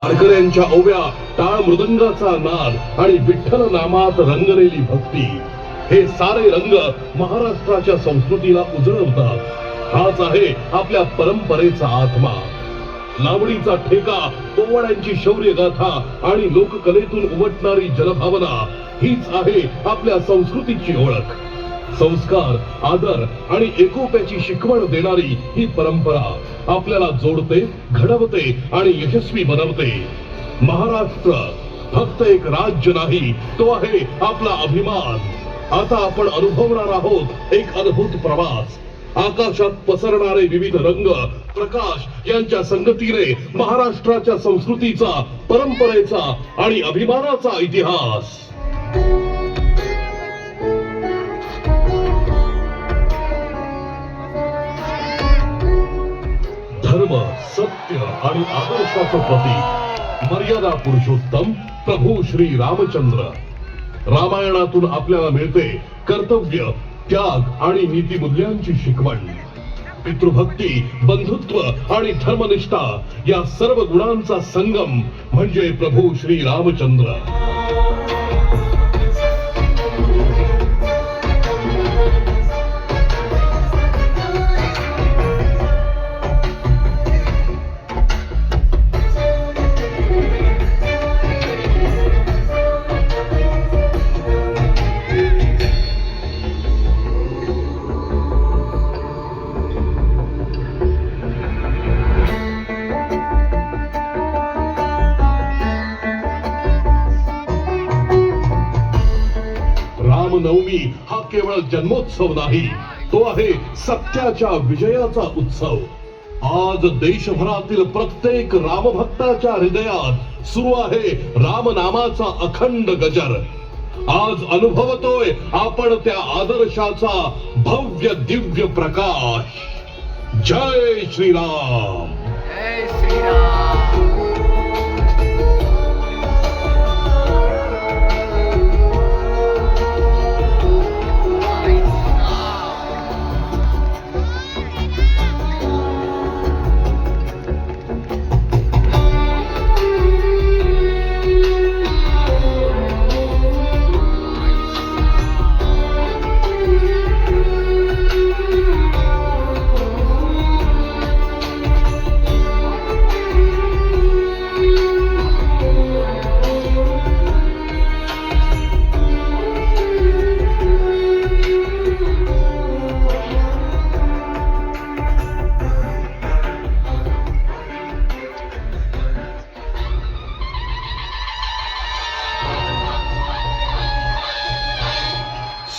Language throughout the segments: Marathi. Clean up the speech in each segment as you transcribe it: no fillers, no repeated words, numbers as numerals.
वारकऱ्यांच्या ओव्या, टाळ मृदंगाचा नाद आणि विठ्ठल नामात रंगलेली भक्ती, हे सारे रंग महाराष्ट्राच्या संस्कृतीला उजळवतात. हाच आहे आपल्या परंपरेचा आत्मा. लावणीचा ठेका, पोवाड्यांची शौर्य गाथा आणि लोककलेतून उमटणारी जनभावना हीच आहे आपल्या संस्कृतीची ओळख. संस्कार, आदर आणि एकोप्याची शिकवण देणारी ही परंपरा आपल्याला जोडते, घडवते आणि यशस्वी बनवते. महाराष्ट्र फक्त एक राज्य नाही, तो आहे आपला अभिमान. आता आपण अनुभवणार आहोत एक अद्भुत प्रवास. आकाशात पसरणारे विविध रंग, प्रकाश यांच्या संगतीने महाराष्ट्राच्या संस्कृतीचा, परंपरेचा आणि अभिमानाचा इतिहास. धर्म, सत्य आणि आदर्शाचं प्रतीक, मर्यादा पुरुषोत्तम प्रभू श्री रामचंद्र. रामायणातून आपल्याला मिळते कर्तव्य, त्याग आणि नीतिमूल्यांची शिकवण. पितृभक्ती, बंधुत्व आणि धर्मनिष्ठा या सर्व गुणांचा संगम म्हणजे प्रभू श्री रामचंद्र. रामनवमी हा केवळ जन्मोत्सव नाही, तो आहे सत्याच्या विजयाचा उत्सव. आज देशभरातील प्रत्येक रामभक्ताच्या हृदयात सुरू आहे रामनामाचा अखंड गजर. आज अनुभवतोय आपण त्या आदर्शाचा भव्य दिव्य प्रकाश. जय श्रीराम. जय श्रीराम.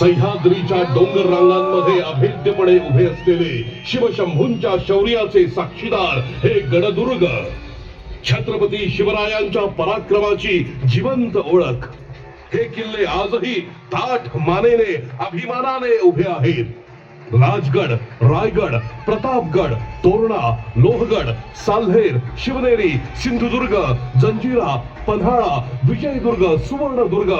सह्याद्रीच्या डोंगर रांगांमध्ये अभेद्यपणे उभे असलेले शिवशंभूंच्या शौर्याचे साक्षीदार हे गडदुर्ग. छत्रपती शिवरायांच्या पराक्रमाची जिवंत ओळख. हे किल्ले आजही ताठ मानेने, अभिमानाने उभे आहेत. राजगड, रायगड, प्रतापगड, तोरणा, लोहगड, साल्हेर, शिवनेरी, सिंधुदुर्ग, जंजिरा, पन्हाळा, विजयदुर्ग, सुवर्णदुर्ग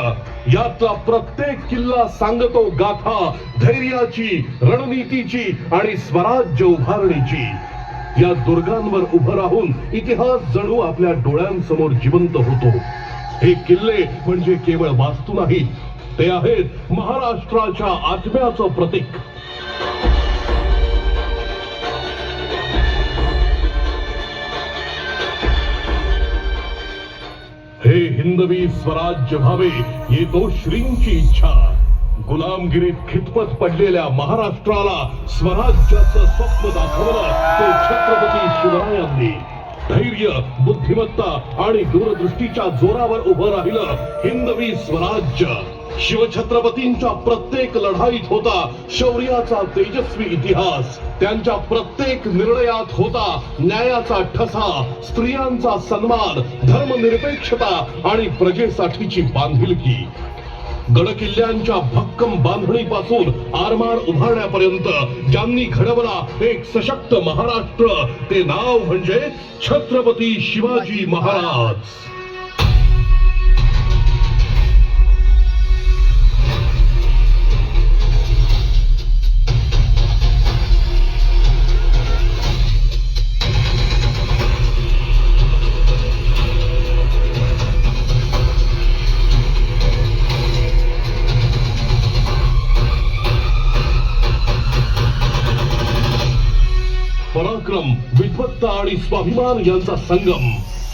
यातला प्रत्येक किल्ला सांगतो गाथा धैर्याची, रणनीतीची आणि स्वराज्य उभारणीची. या दुर्गांवर उभं राहून इतिहास जणू आपल्या डोळ्यांसमोर जिवंत होतो. हे किल्ले म्हणजे केवळ वास्तू नाहीत, ते आहेत महाराष्ट्राच्या आत्म्याचं प्रतीक. हे हिंदवी स्वराज्य व्हावे येतो श्रींची इच्छा. गुलामगिरीत खितपत पडलेल्या महाराष्ट्राला स्वराज्याचं स्वप्न दाखवलं ते छत्रपती शिवरायांनी. धैर्य, बुद्धिमत्ता आणि दूरदृष्टीच्या जोरावर उभं राहिलं हिंदवी स्वराज्य. शिवछत्रपतींच्या प्रत्येक लढाईत होता शौर्याचा तेजस्वी इतिहास. त्यांच्या प्रत्येक निर्णयात होता न्यायाचा ठसा, स्त्रियांचा सन्मान, धर्मनिरपेक्षता आणि प्रजेसाठीची बांधिलकी. गडकिल्ल्यांच्या भक्कम बांधणीपासून आरमार उभारण्यापर्यंत ज्यांनी घडवला एक सशक्त महाराष्ट्र, ते नाव म्हणजे छत्रपती शिवाजी महाराज. सत्ता आणि स्वाभिमान यांचा संगम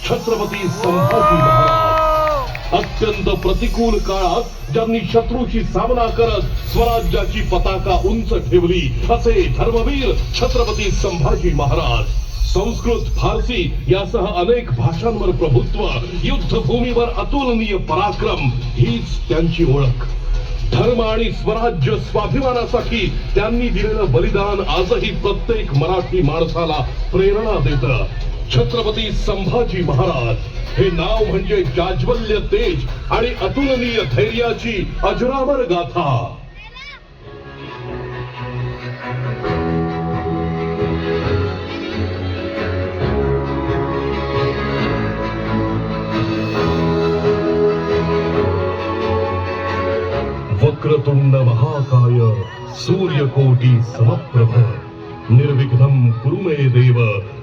छत्रपती संभाजी महाराज अत्यंत प्रतिकूल काळात ज्यांनी शत्रूशी सामना करत स्वराज्याची पताका उंच ठेवली असे धर्मवीर छत्रपती संभाजी महाराज. संस्कृत फारसी यासह अनेक भाषांवर प्रभुत्व, युद्धभूमीवर अतुलनीय पराक्रम हीच त्यांची ओळख. धर्म आणि स्वराज्य स्वाभिमानासाठी त्यांनी दिलेलं बलिदान आजही प्रत्येक मराठी माणसाला प्रेरणा देतं. छत्रपती संभाजी महाराज हे नाव म्हणजे जाज्वल्य तेज आणि अतुलनीय धैर्याची अजरामर गाथा. वक्रतुंड महाकाय सूर्यकोटी समप्रभ निर्विघ्नं कुरु मे देव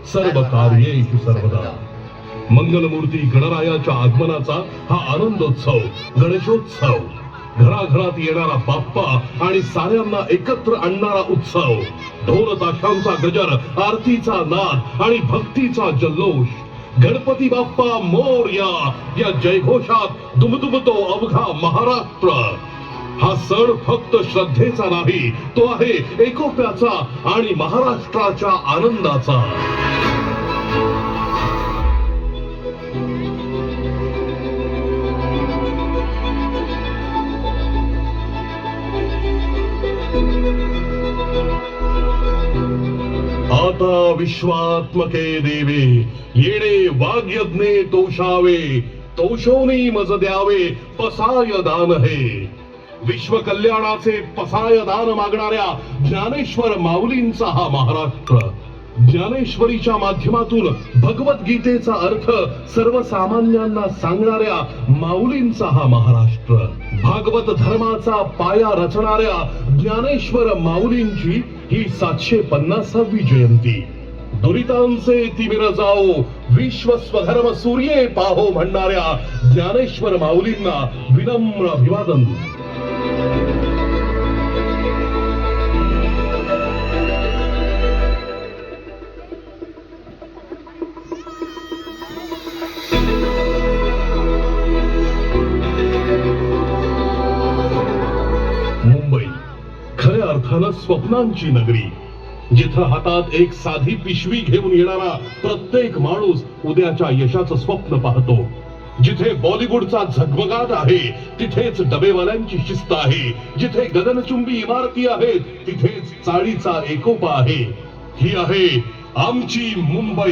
सर्व कार्येषु सर्वदा. मंगलमूर्ती गणरायाच्या आगमनाचा हा आनंदोत्सव गणेशोत्सव, घराघरात येणारा बाप्पा आणि साऱ्यांना एकत्र आणणारा उत्सव, ढोल ताशांचा गजर, आरतीचा नाद आणि भक्तीचा जल्लोष. गणपती बाप्पा मोरया या जयघोषात दुमदुमतो अवघा महाराष्ट्र. हा सण फक्त श्रद्धेचा नाही, तो आहे एकोप्याचा आणि महाराष्ट्राच्या आनंदाचा. आता विश्वात्मके देवे येणे वाग्यज्ञे तोषावे, तोषोनी मज द्यावे पसाय दान हे. विश्व कल्याणाचे पसाय दान मागणाऱ्या ज्ञानेश्वर माऊलींचा हा महाराष्ट्र. ज्ञानेश्वरीच्या माध्यमातून भगवद्गीतेचा अर्थ सर्वसामान्यांना सांगणाऱ्या माऊलींचा हा महाराष्ट्र. भागवत धर्माचा पाया रचणाऱ्या ज्ञानेश्वर माऊलींची ही 750वी जयंती. दुरितांचे तिमिर जाओ विश्व स्वधर्म सूर्ये पाहो म्हणणाऱ्या ज्ञानेश्वर माऊलींना विनम्र अभिवादन. मुंबई खऱ्या अर्थानं स्वप्नांची नगरी, जिथं हातात एक साधी पिशवी घेऊन येणारा प्रत्येक माणूस उद्याच्या यशाचं स्वप्न पाहतो. जिथे बॉलिवूडचा झगमगाट आहे तिथेच डबेवाल्यांची शिस्त आहे. जिथे गगनचुंबी इमारती आहेत तिथेच चाळीचा एकोपा आहे. ही आहे आमची मुंबई.